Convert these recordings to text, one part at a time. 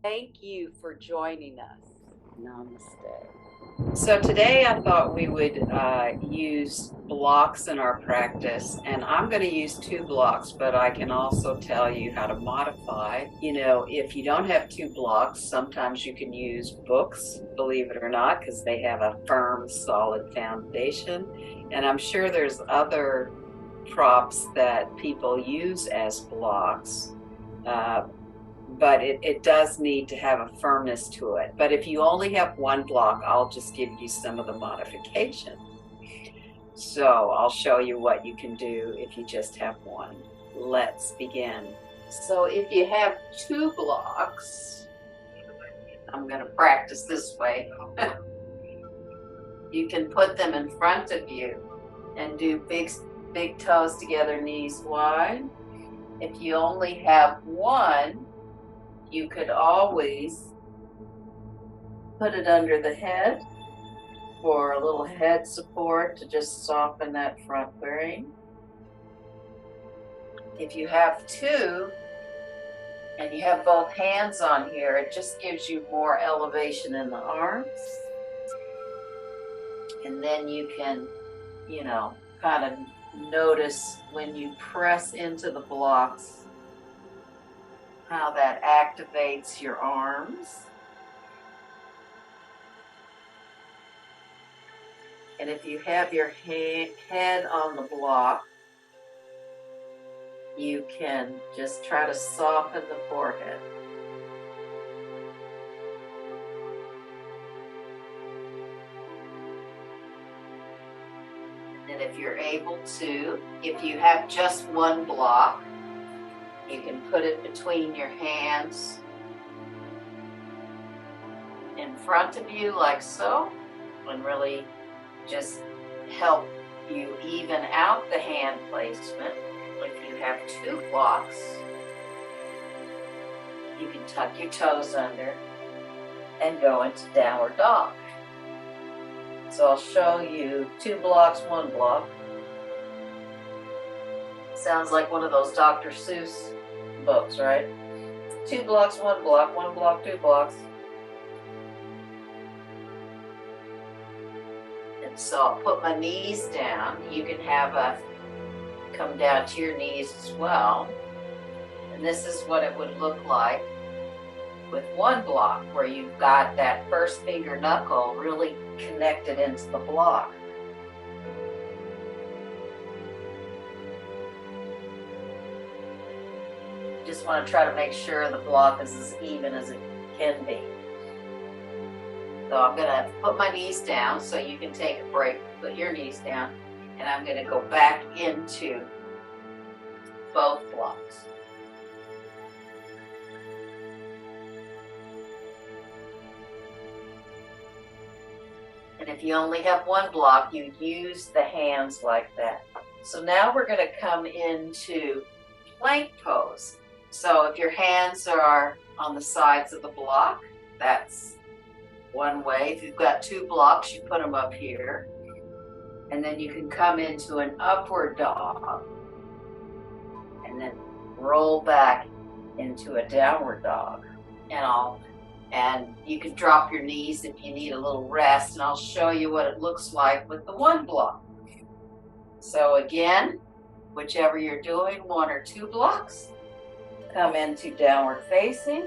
Thank you for joining us. Namaste. So, today I thought we would use blocks in our practice, and I'm going to use two blocks, but I can also tell you how to modify. If you don't have two blocks, sometimes you can use books, believe it or not, because they have a firm, solid foundation. And I'm sure there's other props that people use as blocks. Uh, but it does need to have a firmness to it. But if you only have one block, I'll just give you some of the modifications. So I'll show you what you can do if you just have one. Let's begin. So if you have two blocks, I'm going to practice this way. You can put them in front of you and do big toes together, knees wide. If you only have one, you could always put it under the head for a little head support to just soften that front brain. If you have two and you have both hands on here, it just gives you more elevation in the arms. And then you can, kind of notice when you press into the blocks how that activates your arms. And if you have your head on the block, you can just try to soften the forehead. And if you're able to, if you have just one block, you can put it between your hands in front of you like so, and really just help you even out the hand placement. If you have two blocks, you can tuck your toes under and go into downward dog. So I'll show you two blocks, one block. Sounds like one of those Dr. Seuss books, right? Two blocks, one block, two blocks. And so I'll put my knees down. You can have come down to your knees as well. And this is what it would look like with one block, where you've got that first finger knuckle really connected into the block. You just want to try to make sure the block is as even as it can be. So I'm going to put my knees down so you can take a break, put your knees down, and I'm going to go back into both blocks. And if you only have one block, you use the hands like that. So now we're going to come into plank pose. So if your hands are on the sides of the block, that's one way. If you've got two blocks, you put them up here. And then you can come into an upward dog and then roll back into a downward dog. And you can drop your knees if you need a little rest, and I'll show you what it looks like with the one block. So again, whichever you're doing, one or two blocks, come into downward facing,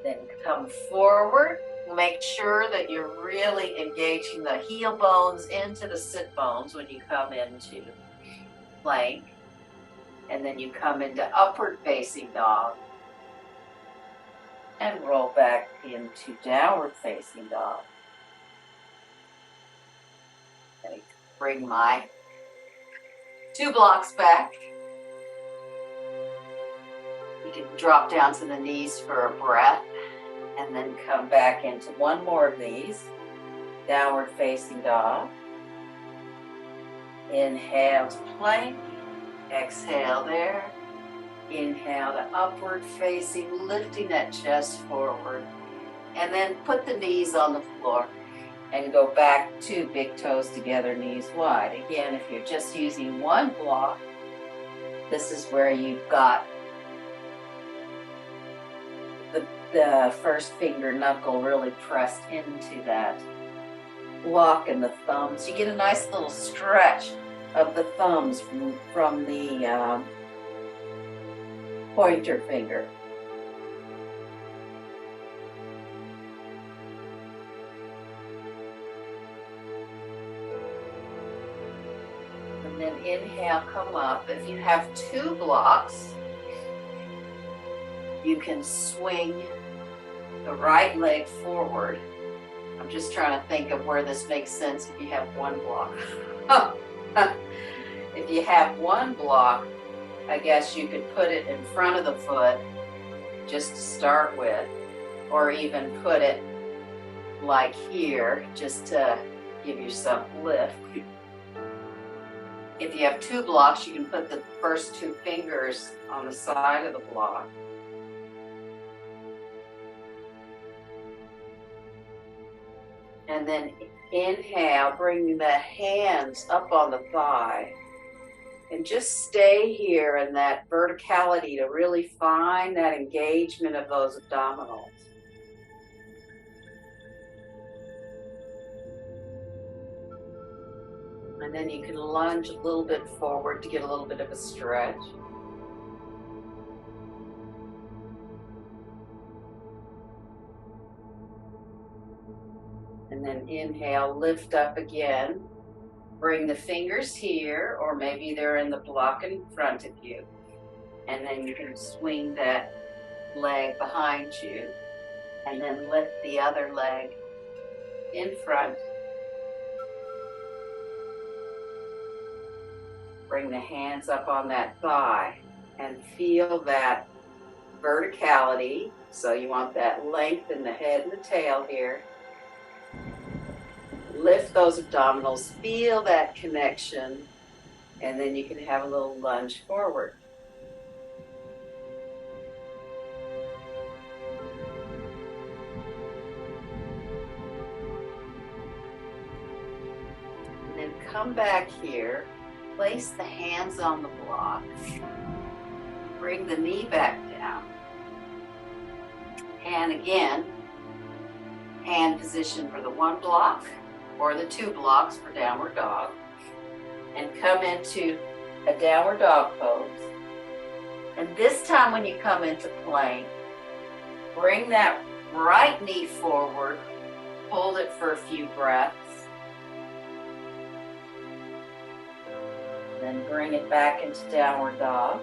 then come forward. Make sure that you're really engaging the heel bones into the sit bones when you come into plank, and then you come into upward facing dog and roll back into downward facing dog. Okay, bring my two blocks back. You can drop down to the knees for a breath and then come back into one more of these. Downward facing dog. Inhale to plank. Exhale there. Inhale to upward facing, lifting that chest forward. And then put the knees on the floor and go back to big toes together, knees wide. Again, if you're just using one block, this is where you've got the first finger knuckle really pressed into that block in the thumbs. You get a nice little stretch of the thumbs from the pointer finger. And then inhale, come up. If you have 2 blocks, you can swing the right leg forward. I'm just trying to think of where this makes sense if you have 1 block. If you have 1 block, I guess you could put it in front of the foot just to start with, or even put it like here just to give yourself lift. If you have 2 blocks, you can put the first 2 fingers on the side of the block. And then inhale, bring the hands up on the thigh. And just stay here in that verticality to really find that engagement of those abdominals. And then you can lunge a little bit forward to get a little bit of a stretch. And then inhale, lift up again. Bring the fingers here, or maybe they're in the block in front of you. And then you can swing that leg behind you. And then lift the other leg in front. Bring the hands up on that thigh and feel that verticality. So you want that length in the head and the tail here. Lift those abdominals, feel that connection, and then you can have a little lunge forward. And then come back here, place the hands on the block, bring the knee back down, and again, hand position for the 1 block, or the 2 blocks for downward dog, and come into a downward dog pose. And this time when you come into plank, bring that right knee forward, hold it for a few breaths, then bring it back into downward dog.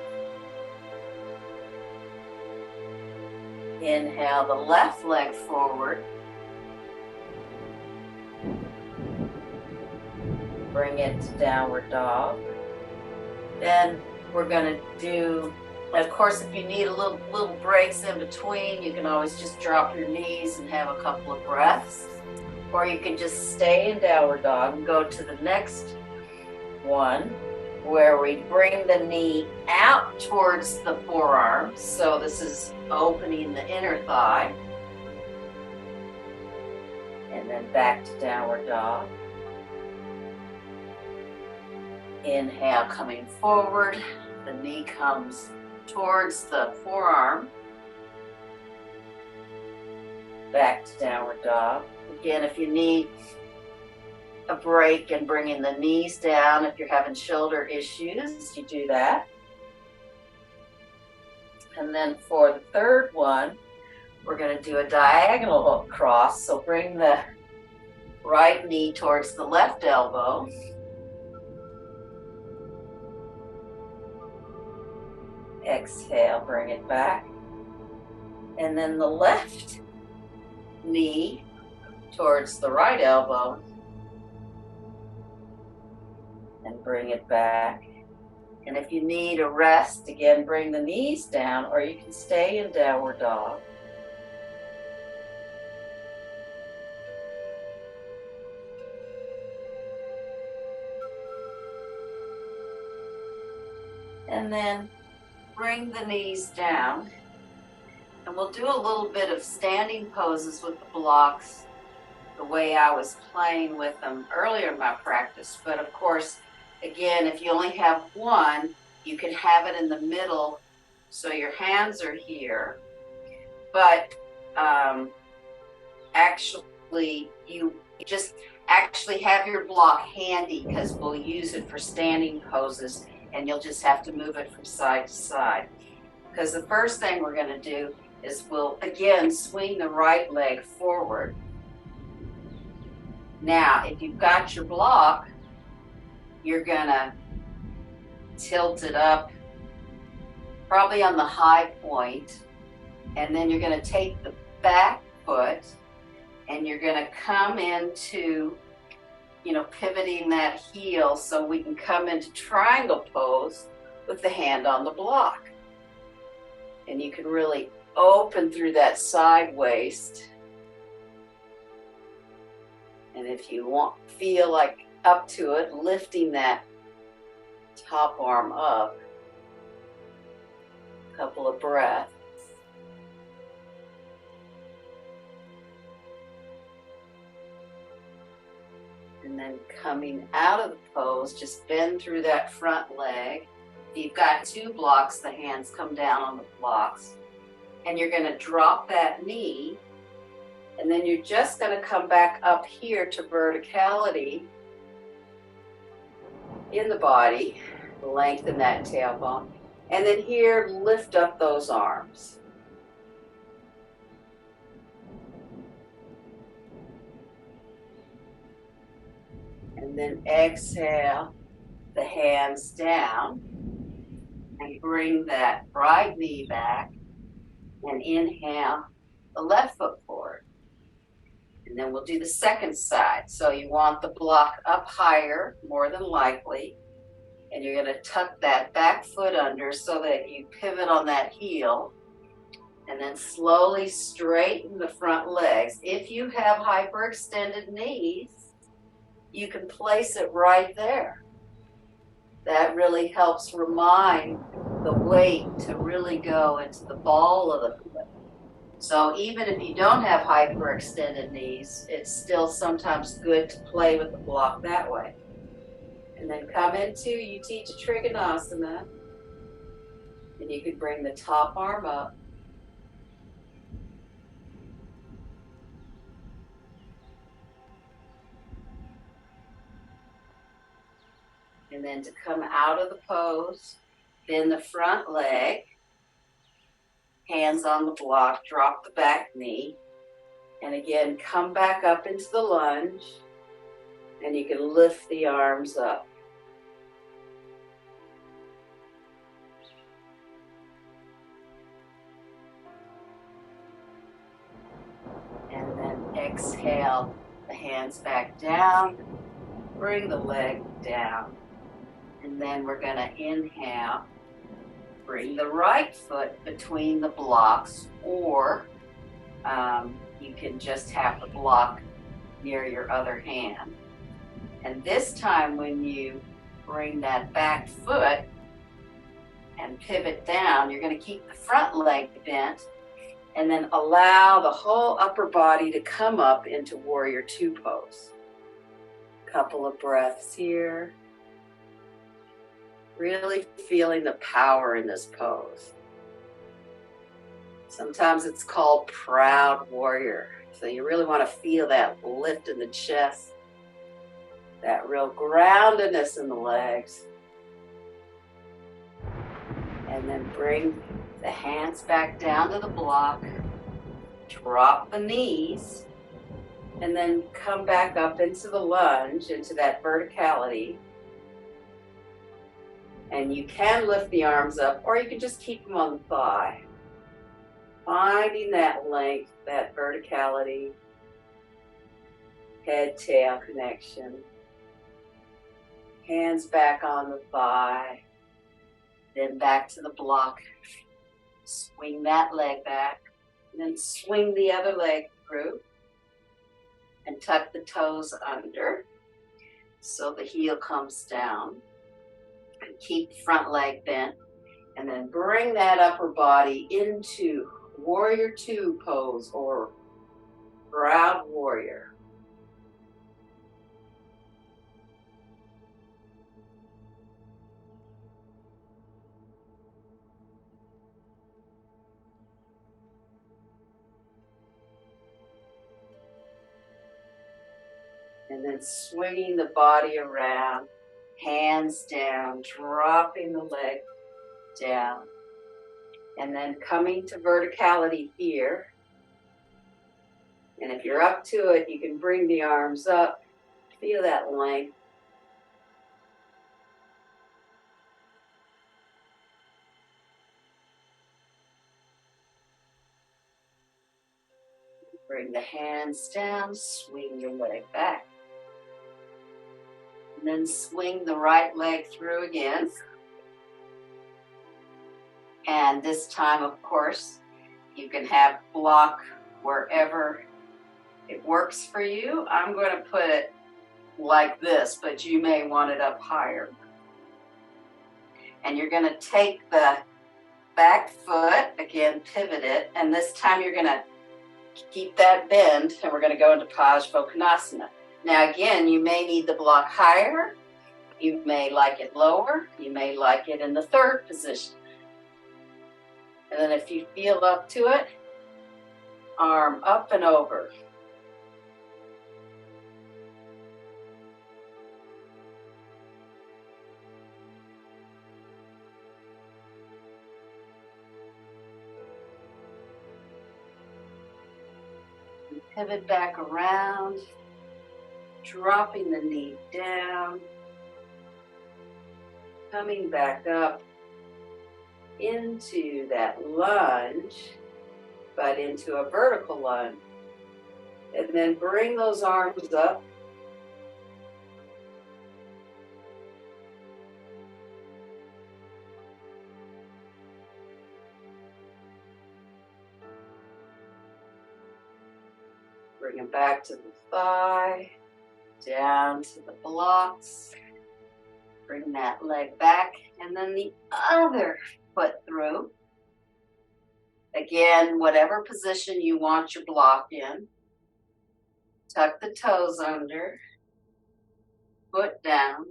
Inhale the left leg forward. Bring it to downward dog. Then we're going to do, of course, if you need a little breaks in between, you can always just drop your knees and have a couple of breaths. Or you can just stay in downward dog and go to the next one, where we bring the knee out towards the forearm. So this is opening the inner thigh. And then back to downward dog. Inhale, coming forward. The knee comes towards the forearm. Back to downward dog. Again, if you need a break and bringing the knees down, if you're having shoulder issues, you do that. And then for the third one, we're going to do a diagonal cross. So bring the right knee towards the left elbow. Exhale, bring it back. And then the left knee towards the right elbow. And bring it back. And if you need a rest, again, bring the knees down, or you can stay in downward dog. And then bring the knees down. And we'll do a little bit of standing poses with the blocks the way I was playing with them earlier in my practice. But of course, again, if you only have one, you can have it in the middle, so your hands are here. but actually you just actually have your block handy, because we'll use it for standing poses, and you'll just have to move it from side to side. Because the first thing we're going to do is we'll again swing the right leg forward. Now, if you've got your block, you're going to tilt it up probably on the high point, and then you're going to take the back foot and you're going to come into, pivoting that heel so we can come into triangle pose with the hand on the block. And you can really open through that side waist. And if you feel like up to it, lifting that top arm up. A couple of breaths. And then coming out of the pose, just bend through that front leg. If you've got two blocks, the hands come down on the blocks. And you're going to drop that knee. And then you're just going to come back up here to verticality in the body. Lengthen that tailbone. And then here, lift up those arms. And then exhale the hands down and bring that right knee back, and inhale the left foot forward. And then we'll do the second side. So you want the block up higher, more than likely, and you're going to tuck that back foot under so that you pivot on that heel, and then slowly straighten the front legs. If you have hyperextended knees, you can place it right there. That really helps remind the weight to really go into the ball of the foot. So even if you don't have hyperextended knees, it's still sometimes good to play with the block that way. And then come into, you teach a Trikonasana, and you can bring the top arm up. And then to come out of the pose, bend the front leg, hands on the block, drop the back knee, and again, come back up into the lunge, and you can lift the arms up. And then exhale the hands back down, bring the leg down. And then we're going to inhale, bring the right foot between the blocks, or you can just have the block near your other hand. And this time when you bring that back foot and pivot down, you're going to keep the front leg bent, and then allow the whole upper body to come up into Warrior Two pose. Couple of breaths here. Really feeling the power in this pose. Sometimes it's called Proud Warrior. So you really want to feel that lift in the chest, that real groundedness in the legs. And then bring the hands back down to the block, drop the knees, and then come back up into the lunge, into that verticality. And you can lift the arms up, or you can just keep them on the thigh. Finding that length, that verticality, head-tail connection. Hands back on the thigh, then back to the block. Swing that leg back, and then swing the other leg through, and tuck the toes under so the heel comes down. And keep the front leg bent, and then bring that upper body into Warrior Two pose, or Proud Warrior. And then swinging the body around, hands down, dropping the leg down. And then coming to verticality here. And if you're up to it, you can bring the arms up. Feel that length. Bring the hands down, swing your leg back. And then swing the right leg through again. And this time, of course, you can have block wherever it works for you. I'm going to put it like this, but you may want it up higher. And you're going to take the back foot, again, pivot it, and this time you're going to keep that bend, and we're going to go into Parsvottanasana. Now again, you may need the block higher, you may like it lower, you may like it in the third position. And then if you feel up to it, arm up and over. Pivot back around, dropping the knee down, coming back up into that lunge, but into a vertical lunge. And then bring those arms up. Bring it back to the thigh, down to the blocks. Bring that leg back, and then the other foot through. Again, whatever position you want your block in. Tuck the toes under, foot down.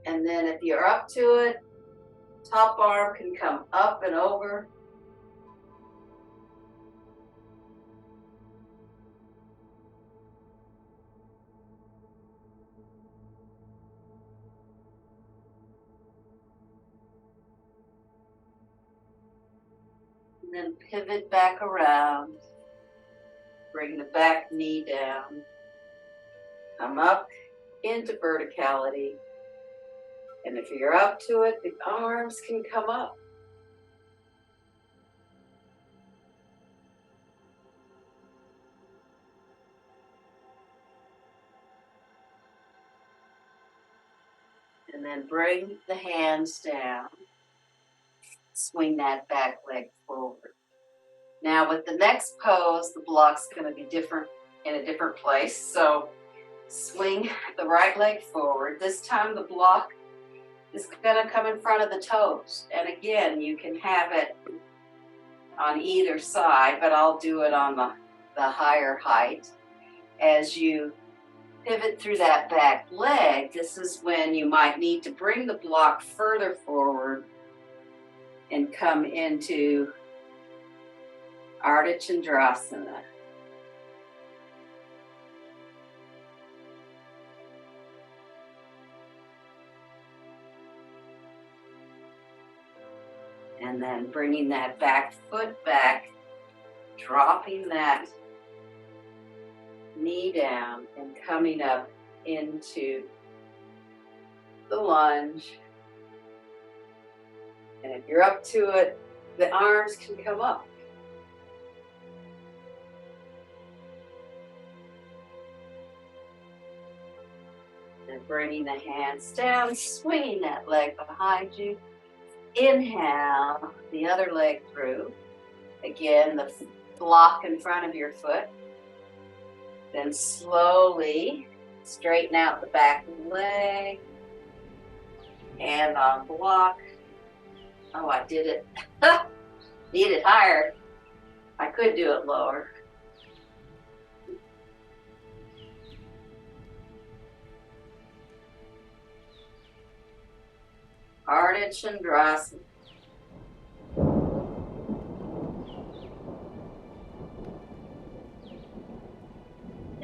And then if you're up to it, top arm can come up and over. And then pivot back around. Bring the back knee down. Come up into verticality. And if you're up to it, the arms can come up. And then bring the hands down. Swing that back leg forward. Now with the next pose, the block's going to be different in a different place. So swing the right leg forward. This time the block is going to come in front of the toes. And again, you can have it on either side, but I'll do it on the higher height. As you pivot through that back leg, this is when you might need to bring the block further forward and come into Ardha Chandrasana. And then bringing that back foot back, dropping that knee down and coming up into the lunge. And if you're up to it, the arms can come up. And bringing the hands down, swinging that leg behind you. Inhale, the other leg through. Again, the block in front of your foot. Then slowly straighten out the back leg. Hand on block. Oh, I did it. Need it higher. I could do it lower. Ardha Chandrasana.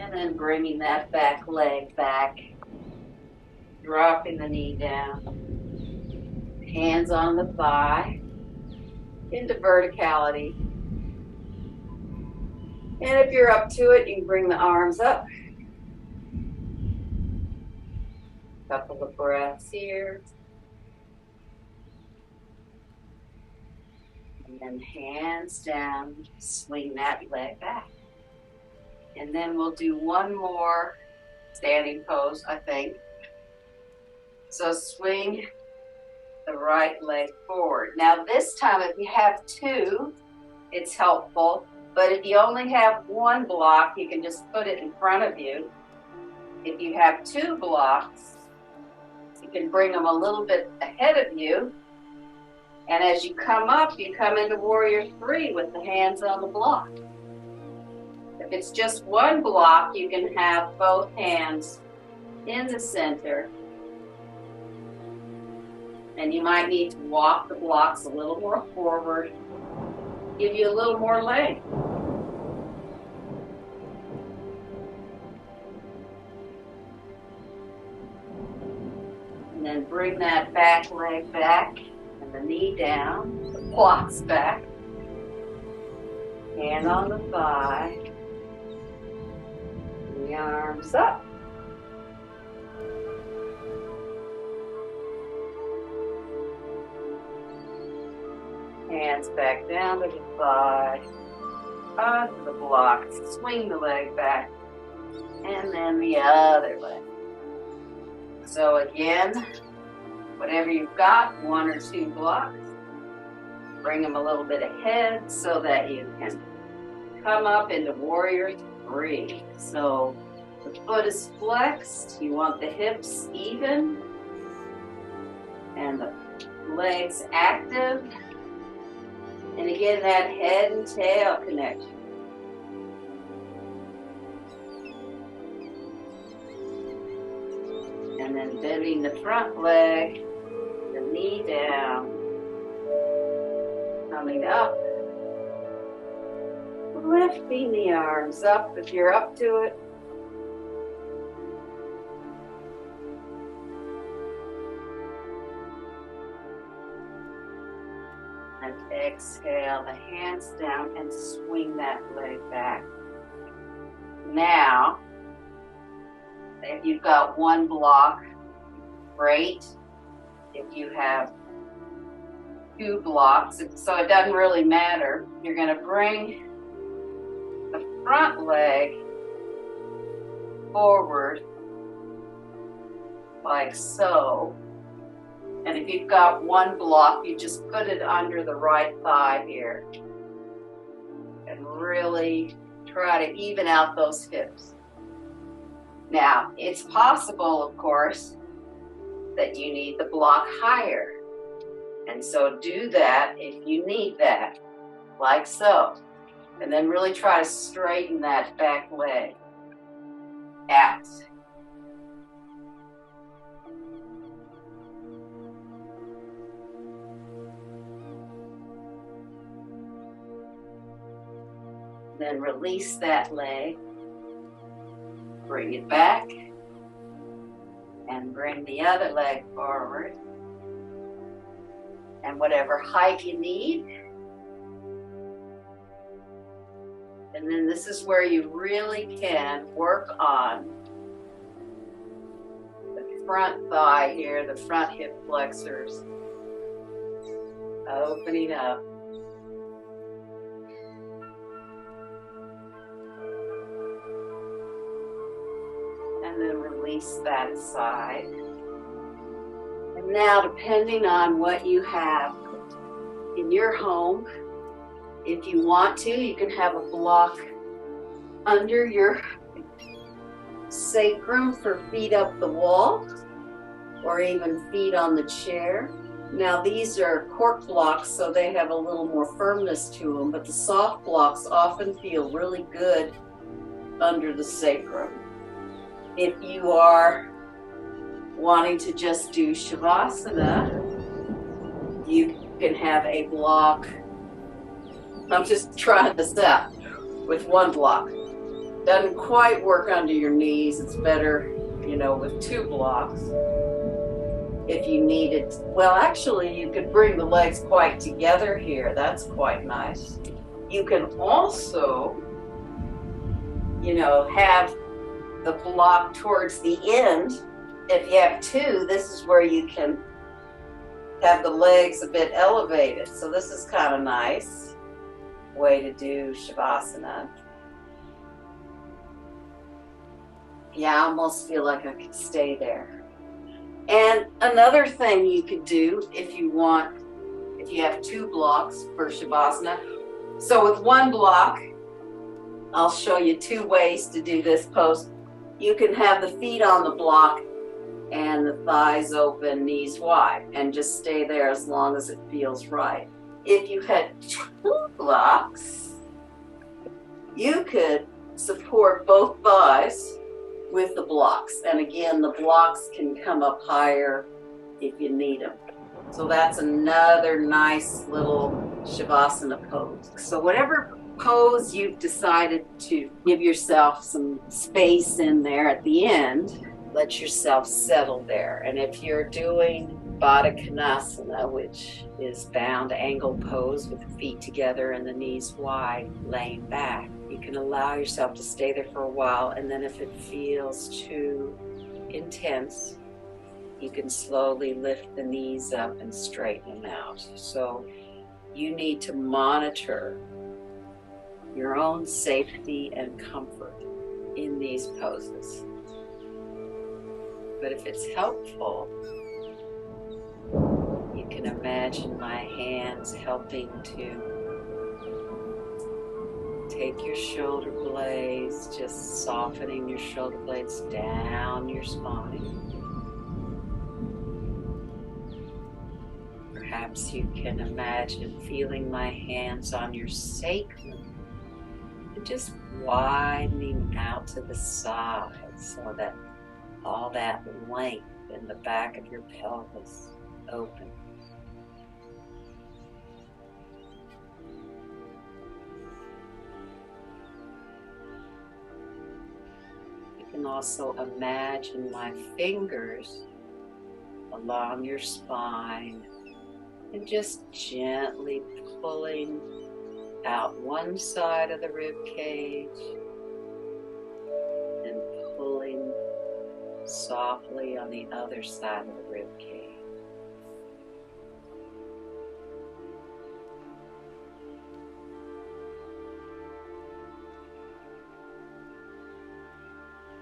And then bringing that back leg back, dropping the knee down, hands on the thigh, into verticality. And if you're up to it, you can bring the arms up. Couple of breaths here. And then hands down, swing that leg back. And then we'll do one more standing pose, I think. So swing the right leg forward. Now this time, if you have two, it's helpful. But if you only have one block, you can just put it in front of you. If you have two blocks, you can bring them a little bit ahead of you. And as you come up, you come into Warrior 3 with the hands on the block. If it's just one block, you can have both hands in the center. And you might need to walk the blocks a little more forward, give you a little more leg. And then bring that back leg back and the knee down, the blocks back. Hand on the thigh, and the arms up. Hands back down to the thigh, onto the blocks, swing the leg back, and then the other leg. So again, whatever you've got, one or two blocks, bring them a little bit ahead so that you can come up into Warrior 3. So the foot is flexed, you want the hips even, and the legs active. And again, that head and tail connection. And then bending the front leg, the knee down, coming up, lifting the arms up if you're up to it. And exhale the hands down and swing that leg back. Now, if you've got one block, great. If you have two blocks, so it doesn't really matter, you're going to bring the front leg forward like so. And if you've got one block, you just put it under the right thigh here. And really try to even out those hips. Now, it's possible, of course, that you need the block higher. And so do that if you need that, like so. And then really try to straighten that back leg out. Then release that leg. Bring it back. And bring the other leg forward. And whatever height you need. And then this is where you really can work on the front thigh here, the front hip flexors. Opening up. And then release that aside. And now, depending on what you have in your home, if you want to, you can have a block under your sacrum for feet up the wall, or even feet on the chair. Now, these are cork blocks, so they have a little more firmness to them, but the soft blocks often feel really good under the sacrum. If you are wanting to just do Shavasana, you can have a block. I'm just trying this out with one block. Doesn't quite work under your knees. It's better, with 2 blocks. If you needed, well, actually, you could bring the legs quite together here. That's quite nice. You can also, have the block towards the end. If you have 2, this is where you can have the legs a bit elevated. So this is kind of nice way to do Shavasana. Yeah, I almost feel like I could stay there. And another thing you could do if you have 2 blocks for Shavasana. So with 1 block, I'll show you 2 ways to do this pose. You can have the feet on the block and the thighs open, knees wide, and just stay there as long as it feels right. If you had 2 blocks, you could support both thighs with the blocks. And again, the blocks can come up higher if you need them. So that's another nice little Shavasana pose. So whatever pose you've decided to give yourself some space in there at the end, let yourself settle there. And if you're doing Baddha Konasana, which is bound angle pose with the feet together and the knees wide, laying back, you can allow yourself to stay there for a while, and then if it feels too intense, you can slowly lift the knees up and straighten them out. So you need to monitor your own safety and comfort in these poses. But if it's helpful, you can imagine my hands helping to take your shoulder blades, just softening your shoulder blades down your spine. Perhaps you can imagine feeling my hands on your sacrum and just widening out to the side so that all that length in the back of your pelvis open. You can also imagine my fingers along your spine and just gently pulling out one side of the rib cage and pulling softly on the other side of the rib cage.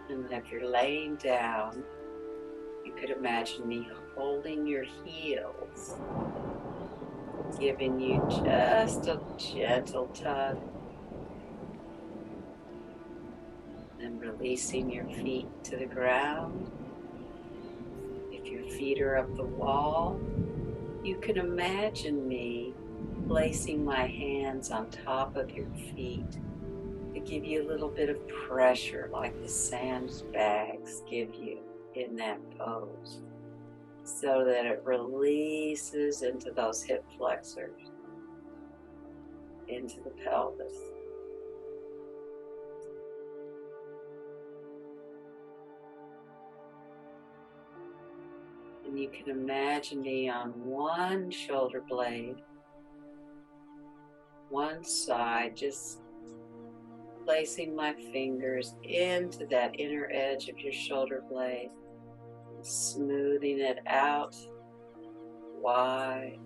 And if you're laying down, you could imagine me holding your heels, giving you just a gentle tug, and releasing your feet to the ground. If your feet are up the wall, you can imagine me placing my hands on top of your feet to give you a little bit of pressure like the sandbags give you in that pose, so that it releases into those hip flexors, into the pelvis. And you can imagine me on one shoulder blade, one side, just placing my fingers into that inner edge of your shoulder blade, smoothing it out wide.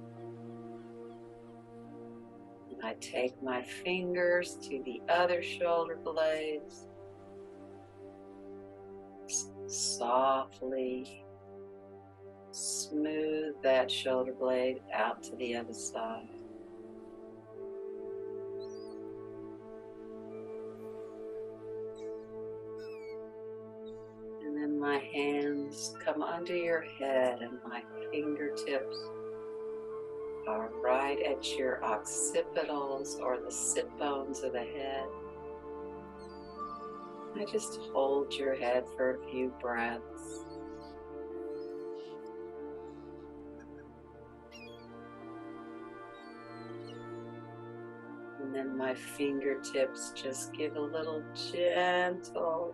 And I take my fingers to the other shoulder blades, softly smooth that shoulder blade out to the other side. And then my hands come under your head and my fingertips are right at your occipitals or the sit bones of the head. I just hold your head for a few breaths. And then my fingertips just give a little gentle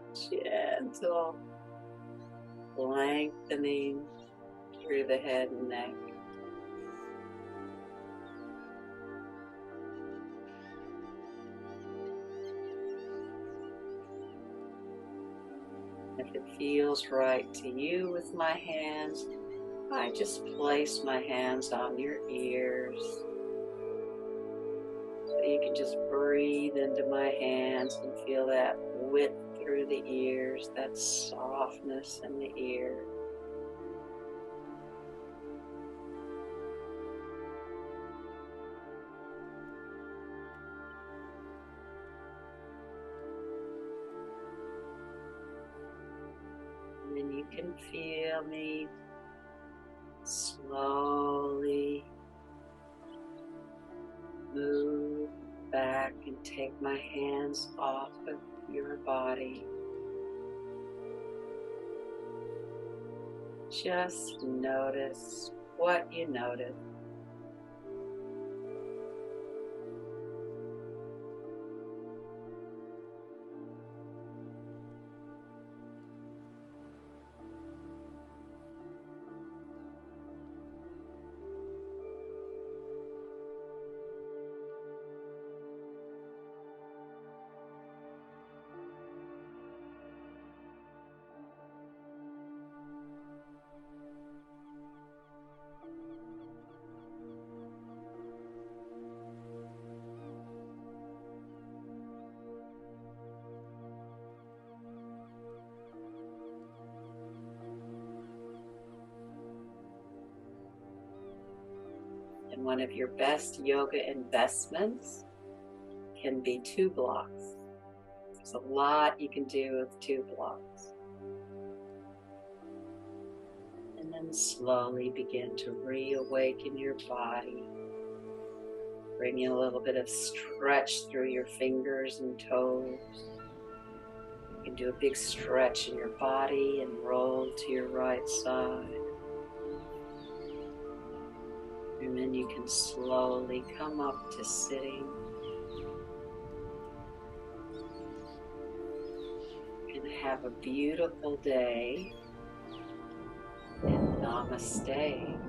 lengthening through the head and neck. If it feels right to you with my hands, I just place my hands on your ears. So you can just breathe into my hands and feel that width through the ears, that softness in the ear. And then you can feel me slowly move back and take my hands off of your body. Just notice what you notice. And one of your best yoga investments can be 2 blocks. There's a lot you can do with 2 blocks. And then slowly begin to reawaken your body. Bring a little bit of stretch through your fingers and toes. You can do a big stretch in your body and roll to your right side. And then you can slowly come up to sitting. And have a beautiful day. And namaste.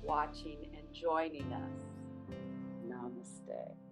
watching and joining us. Namaste.